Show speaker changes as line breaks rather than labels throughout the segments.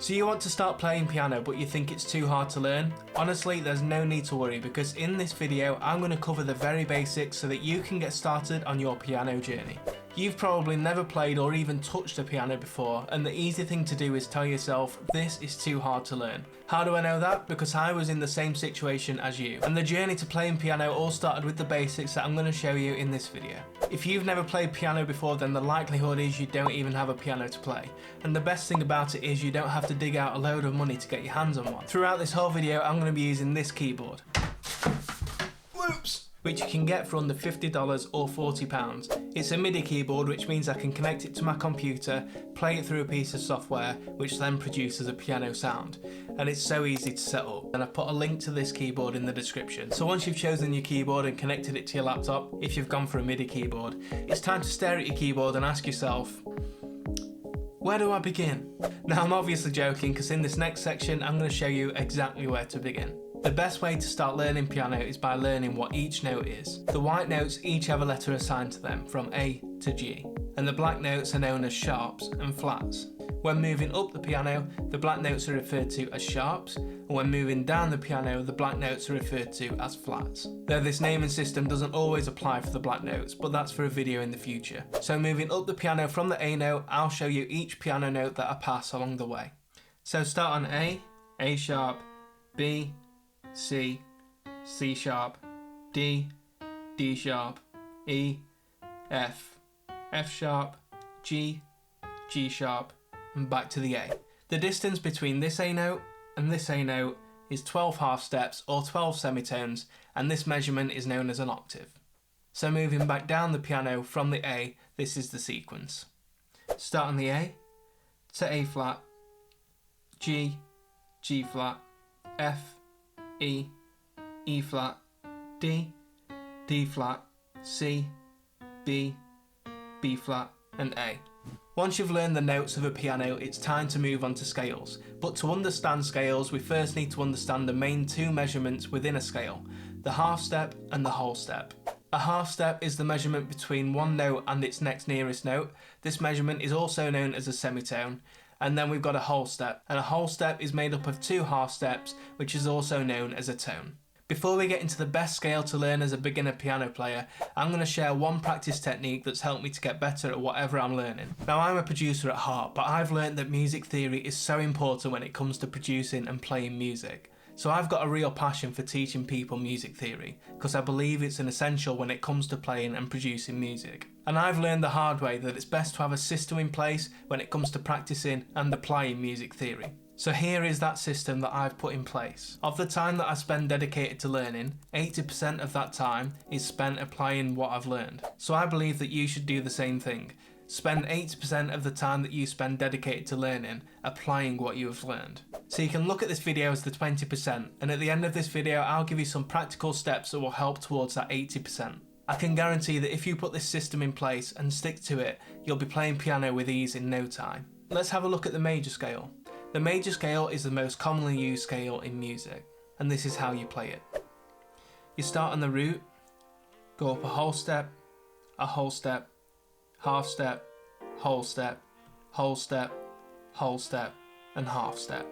So you want to start playing piano but you think it's too hard to learn? Honestly, there's no need to worry, because in this video I'm going to cover the very basics so that you can get started on your piano journey. You've probably never played or even touched a piano before, and the easy thing to do is tell yourself, this is too hard to learn. How do I know that? Because I was in the same situation as you. And the journey to playing piano all started with the basics that I'm going to show you in this video. If you've never played piano before, then the likelihood is you don't even have a piano to play. And the best thing about it is you don't have to dig out a load of money to get your hands on one. Throughout this whole video, I'm going to be using this keyboard. Whoops! Which you can get for under $50 or £40. It's a Midi keyboard, which means I can connect it to my computer, play it through a piece of software, which then produces a piano sound. And it's so easy to set up. And I've put a link to this keyboard in the description. So once you've chosen your keyboard and connected it to your laptop, if you've gone for a Midi keyboard, it's time to stare at your keyboard and ask yourself, where do I begin? Now I'm obviously joking, because in this next section I'm going to show you exactly where to begin. The best way to start learning piano is by learning what each note is. The white notes each have a letter assigned to them, from A to G, and the black notes are known as sharps and flats. When moving up the piano, the black notes are referred to as sharps, and when moving down the piano, the black notes are referred to as flats. Though this naming system doesn't always apply for the black notes, but that's for a video in the future. So moving up the piano from the A note, I'll show you each piano note that I pass along the way. So start on A sharp, B, C, C sharp, D, D sharp, E, F, F sharp, G, G sharp, and back to the A. The distance between this A note and this A note is 12 half steps or 12 semitones, and this measurement is known as an octave. So moving back down the piano from the A, this is the sequence. Start on the A, to A flat, G, G flat, F, E, E flat, D, D flat, C, B, B flat, and A. Once you've learned the notes of a piano, it's time to move on to scales. But to understand scales, we first need to understand the main two measurements within a scale, the half step and the whole step. A half step is the measurement between one note and its next nearest note. This measurement is also known as a semitone. And then we've got a whole step, and a whole step is made up of two half steps, which is also known as a tone. Before we get into the best scale to learn as a beginner piano player, I'm going to share one practice technique that's helped me to get better at whatever I'm learning. Now, I'm a producer at heart, but I've learned that music theory is so important when it comes to producing and playing music. So I've got a real passion for teaching people music theory, because I believe it's an essential when it comes to playing and producing music. And I've learned the hard way that it's best to have a system in place when it comes to practicing and applying music theory. So here is that system that I've put in place. Of the time that I spend dedicated to learning, 80% of that time is spent applying what I've learned. So I believe that you should do the same thing. Spend 80% of the time that you spend dedicated to learning, applying what you have learned. So you can look at this video as the 20%, and at the end of this video I'll give you some practical steps that will help towards that 80%. I can guarantee that if you put this system in place and stick to it, you'll be playing piano with ease in no time. Let's have a look at the major scale. The major scale is the most commonly used scale in music, and this is how you play it. You start on the root, go up a whole step, half step, whole step, whole step, whole step, and half step.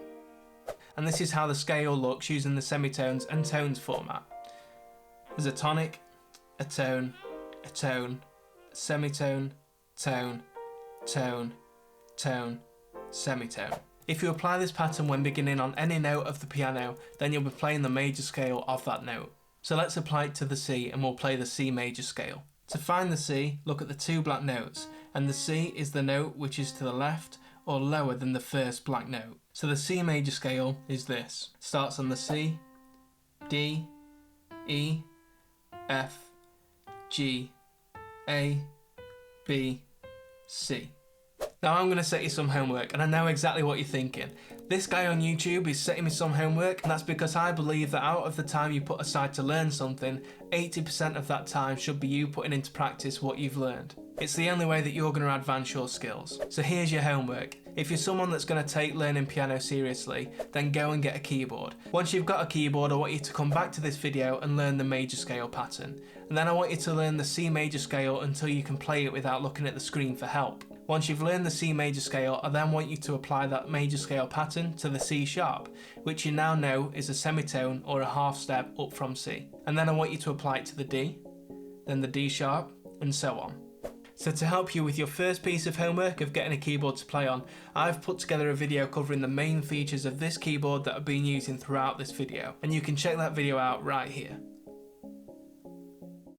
And this is how the scale looks using the semitones and tones format. There's a tonic, a tone, a semitone, tone, tone, tone, semitone. If you apply this pattern when beginning on any note of the piano, then you'll be playing the major scale of that note. So let's apply it to the C, and we'll play the C major scale. To find the C, look at the two black notes, and the C is the note which is to the left or lower than the first black note. So the C major scale is this. Starts on the C, D, E, F, G, A, B, C. Now I'm going to set you some homework, and I know exactly what you're thinking. This guy on YouTube is setting me some homework, and that's because I believe that out of the time you put aside to learn something, 80% of that time should be you putting into practice what you've learned. It's the only way that you're going to advance your skills. So here's your homework. If you're someone that's going to take learning piano seriously, then go and get a keyboard. Once you've got a keyboard, I want you to come back to this video and learn the major scale pattern. And then I want you to learn the C major scale until you can play it without looking at the screen for help. Once you've learned the C major scale, I then want you to apply that major scale pattern to the C sharp, which you now know is a semitone or a half step up from C. And then I want you to apply it to the D, then the D sharp, and so on. So to help you with your first piece of homework of getting a keyboard to play on, I've put together a video covering the main features of this keyboard that I've been using throughout this video, and you can check that video out right here.